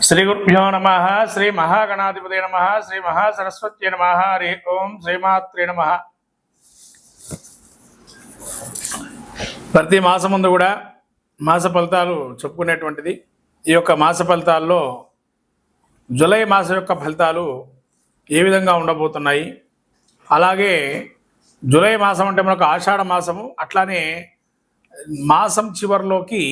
శ్రీ గురుభ్యో నమ. శ్రీ మహాగణాధిపతే నమ. శ్రీ మహాసరస్వత్యై నమ. హరి ఓం. శ్రీమాత్రే నమ. ప్రతి మాసం ముందు కూడా మాస ఫలితాలు చెప్పుకునేటువంటిది. ఈ యొక్క మాస ఫలితాల్లో జూలై మాసం యొక్క ఫలితాలు ఏ విధంగా ఉండబోతున్నాయి, అలాగే జూలై మాసం అంటే మనకు ఆషాఢ మాసము, అట్లానే మాసం చివరిలోకి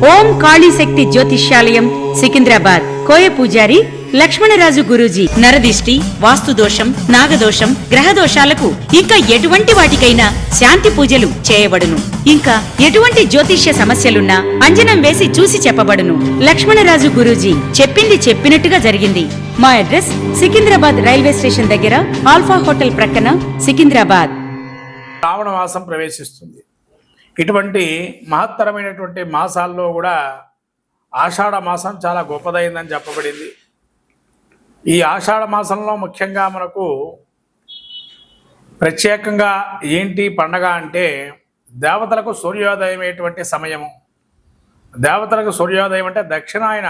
ఓం కాళీ శక్తి జ్యోతిష్యాలయం సికింద్రాబాద్. కోయ పూజారి లక్ష్మణరాజు గురూజీ. నరదిష్టి, వాస్తుదోషం, నాగదోషం, గ్రహ దోషాలకు ఇంకా ఎటువంటి వాటికైనా శాంతి పూజలు చేయబడును. ఇంకా ఎటువంటి జ్యోతిష్య సమస్యలున్నా అంజనం వేసి చూసి చెప్పబడును. లక్ష్మణరాజు గురూజీ చెప్పింది చెప్పినట్టుగా జరిగింది. మా అడ్రస్ సికింద్రాబాద్ రైల్వే స్టేషన్ దగ్గర, ఆల్ఫా హోటల్ ప్రక్కన, సికింద్రాబాద్. శ్రావణ మాసం ప్రవేశిస్తుంది. ఇటువంటి మహత్తరమైనటువంటి మాసాల్లో కూడా ఆషాఢ మాసం చాలా గొప్పదైందని చెప్పబడింది. ఈ ఆషాఢ మాసంలో ముఖ్యంగా మనకు ప్రత్యేకంగా ఏంటి పండగ అంటే, దేవతలకు సూర్యోదయమైనటువంటి సమయము. దేవతలకు సూర్యోదయం అంటే దక్షిణాయన,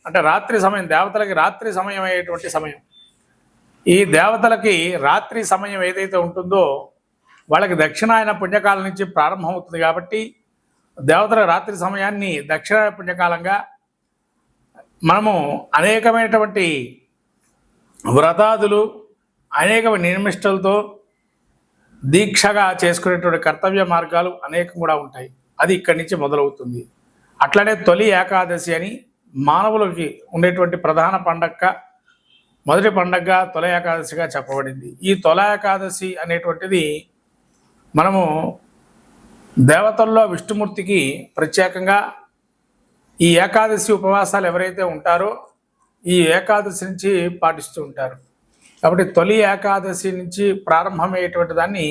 అంటే రాత్రి సమయం, దేవతలకి రాత్రి సమయం అయ్యేటువంటి సమయం. ఈ దేవతలకి రాత్రి సమయం ఏదైతే ఉంటుందో వాళ్ళకి దక్షిణాయన పుణ్యకాలం నుంచి ప్రారంభమవుతుంది. కాబట్టి దేవతల రాత్రి సమయాన్ని దక్షిణాయన పుణ్యకాలంగా మనము అనేకమైనటువంటి వ్రతాదులు, అనేక నిర్మిష్టలతో దీక్షగా చేసుకునేటువంటి కర్తవ్య మార్గాలు అనేకం కూడా ఉంటాయి. అది ఇక్కడి నుంచి మొదలవుతుంది. అట్లనే తొలి ఏకాదశి అని మానవులకి ఉండేటువంటి ప్రధాన పండగ, మొదటి పండగగా తొలి ఏకాదశిగా చెప్పబడింది. ఈ తొలి ఏకాదశి అనేటువంటిది మనము దేవతల్లో విష్ణుమూర్తికి ప్రత్యేకంగా ఈ ఏకాదశి ఉపవాసాలు ఎవరైతే ఉంటారో ఈ ఏకాదశి నుంచి పాటిస్తూ ఉంటారు. కాబట్టి తొలి ఏకాదశి నుంచి ప్రారంభమయ్యేటువంటి దాన్ని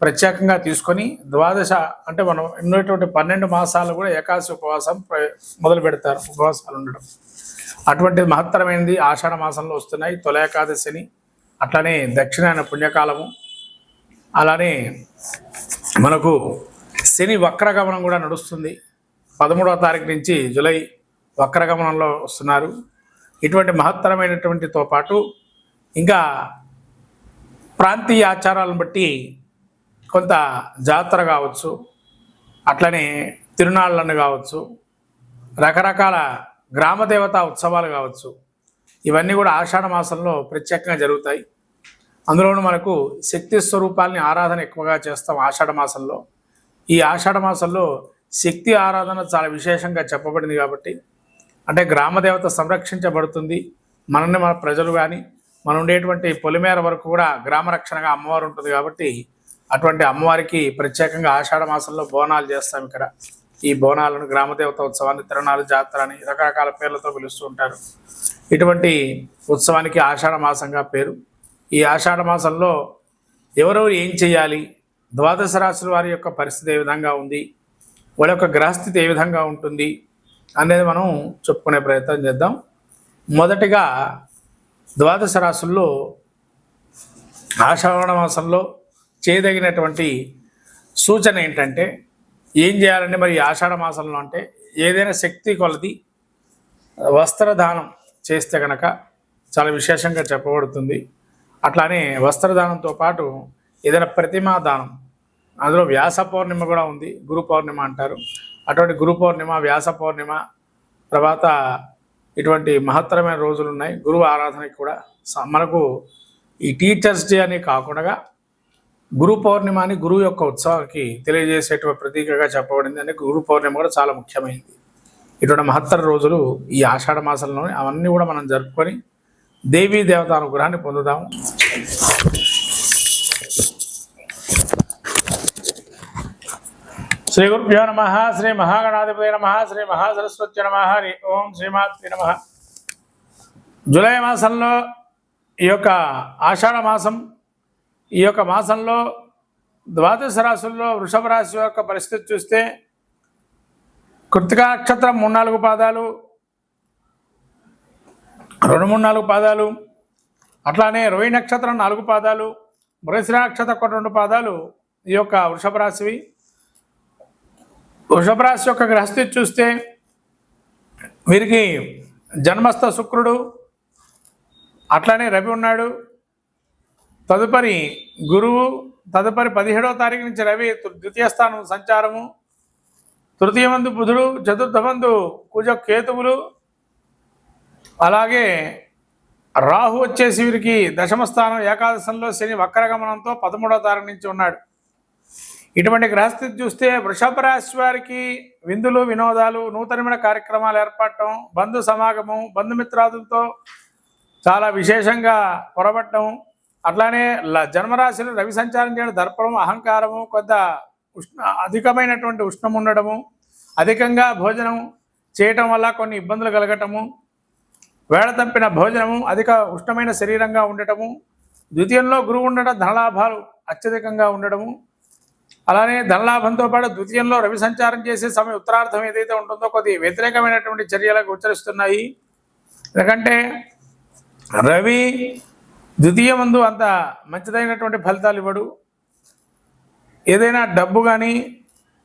ప్రత్యేకంగా తీసుకొని ద్వాదశ, అంటే మనం ఉన్నటువంటి 12 మాసాలు కూడా ఏకాదశి ఉపవాసం మొదలు పెడతారు, ఉపవాసాలు ఉండడం. అటువంటిది మహత్తరమైనది ఆషాఢ మాసంలో వస్తున్నాయి తొలి ఏకాదశిని. అట్లానే దక్షిణాయన పుణ్యకాలము, అలానే మనకు శని వక్రగమనం కూడా నడుస్తుంది. 13వ తారీఖు నుంచి జూలై వక్రగమనంలో వస్తున్నారు. ఇటువంటి మహత్తరమైనటువంటితో పాటు ఇంకా ప్రాంతీయ ఆచారాలను బట్టి కొంత జాతర కావచ్చు, అట్లనే తిరునాళ్ళను కావచ్చు, రకరకాల గ్రామదేవతా ఉత్సవాలు కావచ్చు, ఇవన్నీ కూడా ఆషాఢ మాసంలో ప్రత్యేకంగా జరుగుతాయి. అందులోనూ మనకు శక్తి స్వరూపాలని ఆరాధన ఎక్కువగా చేస్తాం ఆషాఢ మాసంలో. ఈ ఆషాఢ మాసంలో శక్తి ఆరాధన చాలా విశేషంగా చెప్పబడింది. కాబట్టి అంటే గ్రామదేవత సంరక్షించబడుతుంది. మనల్ని మన ప్రజలు కానీ మనం ఉండేటువంటి పొలిమేర వరకు కూడా గ్రామ రక్షణగా అమ్మవారు ఉంటుంది. కాబట్టి అటువంటి అమ్మవారికి ప్రత్యేకంగా ఆషాఢ మాసంలో బోనాలు చేస్తాం. ఇక్కడ ఈ బోనాలను గ్రామదేవత ఉత్సవాన్ని తిరునాళ్ళు, జాతర అని రకరకాల పేర్లతో పిలుస్తూ ఉంటారు. ఇటువంటి ఉత్సవానికి ఆషాఢ మాసంగా పేరు. ఈ ఆషాఢ మాసంలో ఎవరెవరు ఏం చేయాలి, ద్వాదశ రాశుల వారి యొక్క పరిస్థితి ఏ విధంగా ఉంది, వాళ్ళ యొక్క గ్రహస్థితి ఏ విధంగా ఉంటుంది అనేది మనం చెప్పుకునే ప్రయత్నం చేద్దాం. మొదటిగా ద్వాదశ రాశుల్లో ఆషాఢ మాసంలో చేయదగినటువంటి సూచన ఏంటంటే, ఏం చేయాలంటే మరి ఆషాఢ మాసంలో అంటే ఏదైనా శక్తి కొలది వస్త్రదానం చేస్తే కనుక చాలా విశేషంగా చెప్పబడుతుంది. అట్లానే వస్త్రదానంతో పాటు ఏదైనా ప్రతిమా దానం, అందులో వ్యాస పౌర్ణిమ కూడా ఉంది, గురు పౌర్ణిమ అంటారు. అటువంటి గురు పౌర్ణిమ, వ్యాస పౌర్ణిమ తర్వాత ఇటువంటి మహత్తరమైన రోజులు ఉన్నాయి. గురువు ఆరాధనకి కూడా మనకు ఈ టీచర్స్ డే అని కాకుండా గురు పౌర్ణిమ అని గురువు యొక్క ఉత్సవానికి తెలియజేసేటువంటి ప్రతీకగా చెప్పబడింది. అంటే గురు పౌర్ణిమ కూడా చాలా ముఖ్యమైనది. ఇటువంటి మహత్తర రోజులు ఈ ఆషాఢ మాసంలోనే అవన్నీ కూడా మనం జరుపుకొని దేవీ దేవత అనుగ్రహాన్ని పొందుదాము. శ్రీ గురుభ్యో నమ. శ్రీ మహాగణాధిపతే నమ. శ్రీ మహాసరస్వత్యై నమ. హరి ఓం. శ్రీమాత్రే నమ. జూలై మాసంలో ఈ యొక్క ఆషాఢ మాసం, ఈ యొక్క మాసంలో ద్వాదశ రాశుల్లో వృషభ రాశి యొక్క పరిస్థితి చూస్తే కృత్తికా నక్షత్రం 3-4 పాదాలు, 2-3-4 పాదాలు, అట్లానే రోహిణి నక్షత్రం 4 పాదాలు, మృగశిర నక్షత్రం 1-2 పాదాలు ఈ యొక్క వృషభ రాశివి. వృషభ రాశి యొక్క గ్రహస్థితి చూస్తే వీరికి జన్మస్థ శుక్రుడు, అట్లానే రవి ఉన్నాడు. తదుపరి గురువు, తదుపరి 17వ తారీఖు నుంచి రవి ద్వితీయ స్థానం సంచారము, తృతీయమందు బుధుడు, చతుర్థమందు కుజ కేతువులు, అలాగే రాహు వచ్చేసి వీరికి దశమ స్థానం ఏకాదశంలో శని వక్రగమనంతో 13వ తారీఖు నుంచి ఉన్నాడు. ఇటువంటి గ్రహస్థితి చూస్తే వృషభ రాశి వారికి విందులు, వినోదాలు, నూతనమైన కార్యక్రమాలు ఏర్పడటం, బంధు సమాగమం, బంధుమిత్రాదులతో చాలా విశేషంగా పొరబట్టడం, అట్లానే జన్మరాశిలో రవి సంచారం చేయడం, దర్పణం, అహంకారము, కొంత అధికమైనటువంటి ఉష్ణం ఉండడము, అధికంగా భోజనం చేయటం వల్ల కొన్ని ఇబ్బందులు కలగటము, వేళ తప్పిన భోజనము, అధిక ఉష్ణమైన శరీరంగా ఉండటము, ద్వితీయంలో గురువు ఉండడం, ధనలాభాలు అత్యధికంగా ఉండడము, అలానే ధనలాభంతో పాటు ద్వితీయంలో రవి సంచారం చేసే సమయం ఉత్తరార్థం ఏదైతే ఉంటుందో కొద్ది వ్యతిరేకమైనటువంటి చర్యలకు ఉచ్చరిస్తున్నాయి. ఎందుకంటే రవి ద్వితీయమందు అంత మంచిదైనటువంటి ఫలితాలు ఇవ్వడు. ఏదైనా డబ్బు కానీ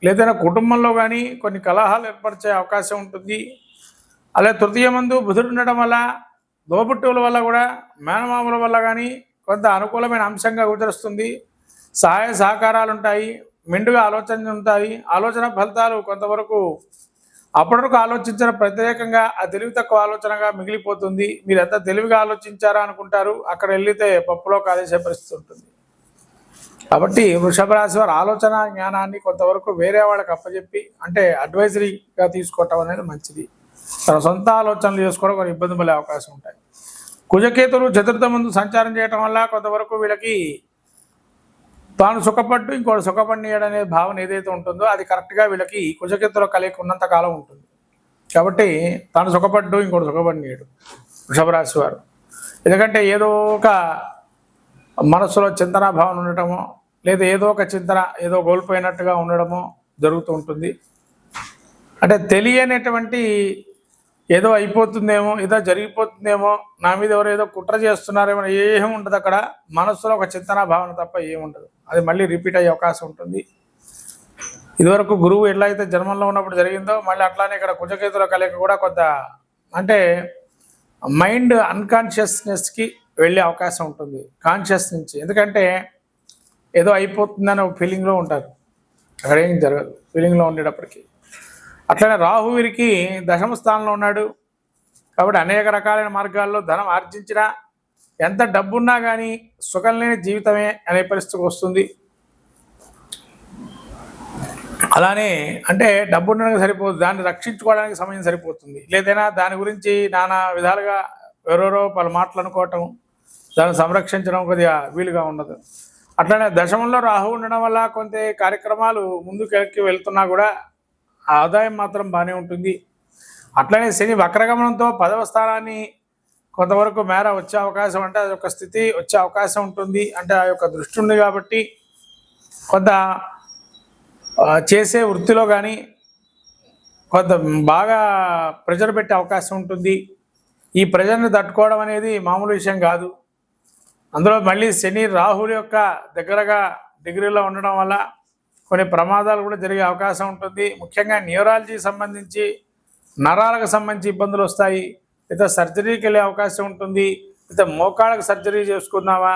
లేదైనా కుటుంబంలో కానీ కొన్ని కలహాలు ఏర్పరిచే అవకాశం ఉంటుంది. అలాగే తృతీయమందు బుధుడు ఉండడం వల్ల దోబుట్టువుల వల్ల కూడా, మేనమామల వల్ల కానీ కొంత అనుకూలమైన అంశంగా గోచరిస్తుంది. సహాయ సహకారాలు ఉంటాయి, మెండుగా ఆలోచనలు ఉంటాయి. ఆలోచన ఫలితాలు కొంతవరకు అప్పటివరకు ఆలోచించిన ప్రత్యేకంగా ఆ తెలివి తక్కువ ఆలోచనగా మిగిలిపోతుంది. మీరు ఎంత తెలివిగా ఆలోచించారా అనుకుంటారు, అక్కడ వెళ్తే పప్పులో కాదేసే పరిస్థితి ఉంటుంది. కాబట్టి వృషభ రాశి వారి ఆలోచన జ్ఞానాన్ని కొంతవరకు వేరే వాళ్ళకి అప్పచెప్పి, అంటే అడ్వైజరీగా తీసుకోవటం అనేది మంచిది. తన సొంత ఆలోచనలు చేసుకోవడం కొన్ని ఇబ్బంది పడే అవకాశం ఉంటాయి. కుజకేతులు చతుర్థ ముందు సంచారం చేయటం వల్ల కొంతవరకు వీళ్ళకి తాను సుఖపడ్డు ఇంకోటి సుఖపడియడం అనే భావన ఏదైతే ఉంటుందో అది కరెక్ట్గా వీళ్ళకి కుజకేతుల కలయిక ఉన్నంత కాలం ఉంటుంది. కాబట్టి తాను సుఖపడ్డు ఇంకోటి సుఖపడియడు వృషభ రాశి వారు. ఎందుకంటే ఏదో ఒక మనసులో చింతన భావన ఉండటమో, లేదా ఏదో ఒక చింతన ఏదో కోల్పోయినట్టుగా ఉండడమో జరుగుతూ ఉంటుంది. అంటే తెలియనటువంటి ఏదో అయిపోతుందేమో, ఏదో జరిగిపోతుందేమో, నా మీద ఎవరు ఏదో కుట్ర చేస్తున్నారేమో, ఏం ఉండదు అక్కడ. మనస్సులో ఒక చింతన భావన తప్ప ఏముండదు. అది మళ్ళీ రిపీట్ అయ్యే అవకాశం ఉంటుంది. ఇదివరకు గురువు ఎట్లా అయితే జన్మంలో ఉన్నప్పుడు జరిగిందో మళ్ళీ అట్లానే ఇక్కడ కుజకేతుల కలయిక కూడా కొంత అంటే మైండ్ అన్కాన్షియస్నెస్కి వెళ్ళే అవకాశం ఉంటుంది కాన్షియస్ నుంచి. ఎందుకంటే ఏదో అయిపోతుందని ఒక ఫీలింగ్లో ఉంటారు, అక్కడ ఏం జరగదు ఫీలింగ్లో ఉండేటప్పటికి. అట్లనే రాహు వీరికి దశమ స్థానంలో ఉన్నాడు. కాబట్టి అనేక రకాలైన మార్గాల్లో ధనం ఆర్జించినా, ఎంత డబ్బున్నా కానీ సుఖం లేని జీవితమే అనే పరిస్థితికి వస్తుంది. అలానే అంటే డబ్బు ఉండడానికి సరిపోదు, దాన్ని రక్షించుకోవడానికి సమయం సరిపోతుంది. లేదైనా దాని గురించి నానా విధాలుగా ఎవరెవరో పలు మాటలు అనుకోవటం, దాన్ని సంరక్షించడం కొద్దిగా వీలుగా ఉండదు. అట్లనే దశమంలో రాహు ఉండడం వల్ల కొంత కార్యక్రమాలు ముందుకెళ్ళి వెళ్తున్నా కూడా ఆదాయం మాత్రం బాగానే ఉంటుంది. అట్లనే శని వక్రగమనంతో 10వ స్థానాన్ని కొంతవరకు మేర వచ్చే అవకాశం, అంటే అది ఒక స్థితి వచ్చే అవకాశం ఉంటుంది. అంటే ఆ యొక్క దృష్టి ఉంది కాబట్టి కొంత చేసే వృత్తిలో కానీ కొంత బాగా ప్రెజర్ పెట్టే అవకాశం ఉంటుంది. ఈ ప్రెజర్ని తట్టుకోవడం అనేది మామూలు విషయం కాదు. అందులో మళ్ళీ శని రాహుల యొక్క దగ్గరగా డిగ్రీలో ఉండడం వల్ల కొన్ని ప్రమాదాలు కూడా జరిగే అవకాశం ఉంటుంది. ముఖ్యంగా న్యూరాలజీ సంబంధించి, నరాలకు సంబంధించి ఇబ్బందులు వస్తాయి. లేదా సర్జరీకి వెళ్ళే అవకాశం ఉంటుంది. లేదా మోకాళ్ళకు సర్జరీ చేసుకుందామా,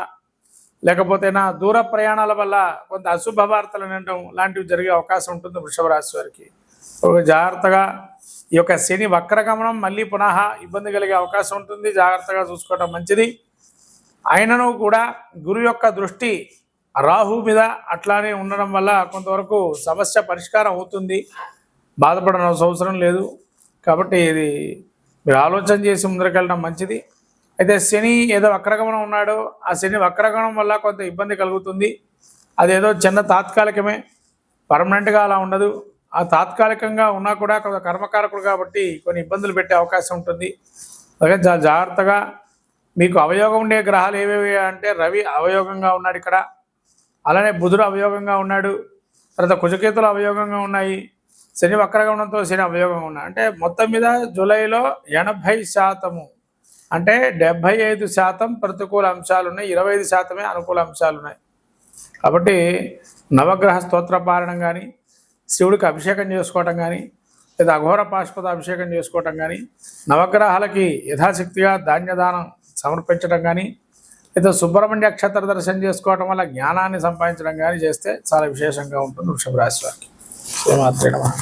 లేకపోతే దూర ప్రయాణాల వల్ల కొంత అశుభ వార్తలు వినడం లాంటివి జరిగే అవకాశం ఉంటుంది వృషభ రాశి వారికి. జాగ్రత్తగా ఈ యొక్క శని వక్రగమనం మళ్ళీ పునః ఇబ్బంది కలిగే అవకాశం ఉంటుంది. జాగ్రత్తగా చూసుకోవడం మంచిది. ఆయనను కూడా గురు యొక్క దృష్టి రాహు మీద అట్లానే ఉండడం వల్ల కొంతవరకు సమస్య పరిష్కారం అవుతుంది. బాధపడడం అవసరం లేదు. కాబట్టి ఇది మీరు ఆలోచన చేసి ముందరకెళ్ళడం మంచిది. అయితే శని ఏదో వక్రగమనం ఉన్నాడో, ఆ శని వక్రగమనం వల్ల కొంత ఇబ్బంది కలుగుతుంది. అదేదో చిన్న తాత్కాలికమే, పర్మనెంట్గా అలా ఉండదు. ఆ తాత్కాలికంగా ఉన్నా కూడా కొంత కర్మకారకుడు కాబట్టి కొన్ని ఇబ్బందులు పెట్టే అవకాశం ఉంటుంది. అలాగే చాలా జాగ్రత్తగా మీకు అవయోగం ఉండే గ్రహాలు ఏవేవి అంటే రవి అవయోగంగా ఉన్నాడు ఇక్కడ, అలానే బుధుడు అవయోగంగా ఉన్నాడు, తర్వాత కుజకేతులు అవయోగంగా ఉన్నాయి, శని వక్రగమనంతో శని అవయోగంగా ఉన్నాయి. అంటే మొత్తం మీద జూలైలో 80% అంటే 75% ప్రతికూల అంశాలు ఉన్నాయి, 25% అనుకూల అంశాలు ఉన్నాయి. కాబట్టి నవగ్రహ స్తోత్ర పారాయణం కానీ, శివుడికి అభిషేకం చేసుకోవటం కానీ, లేదా అఘోర పాశుపత అభిషేకం చేసుకోవటం కానీ, నవగ్రహాలకి యథాశక్తిగా ధాన్యదానం సమర్పించడం కానీ, లేదా సుబ్రహ్మణ్య అక్షత్ర దర్శనం చేసుకోవటం వల్ల జ్ఞానాన్ని సంపాదించడం కానీ చేస్తే చాలా విశేషంగా ఉంటుంది వృషభ రాశి వారికి. శ్రీమాత్రే నమః.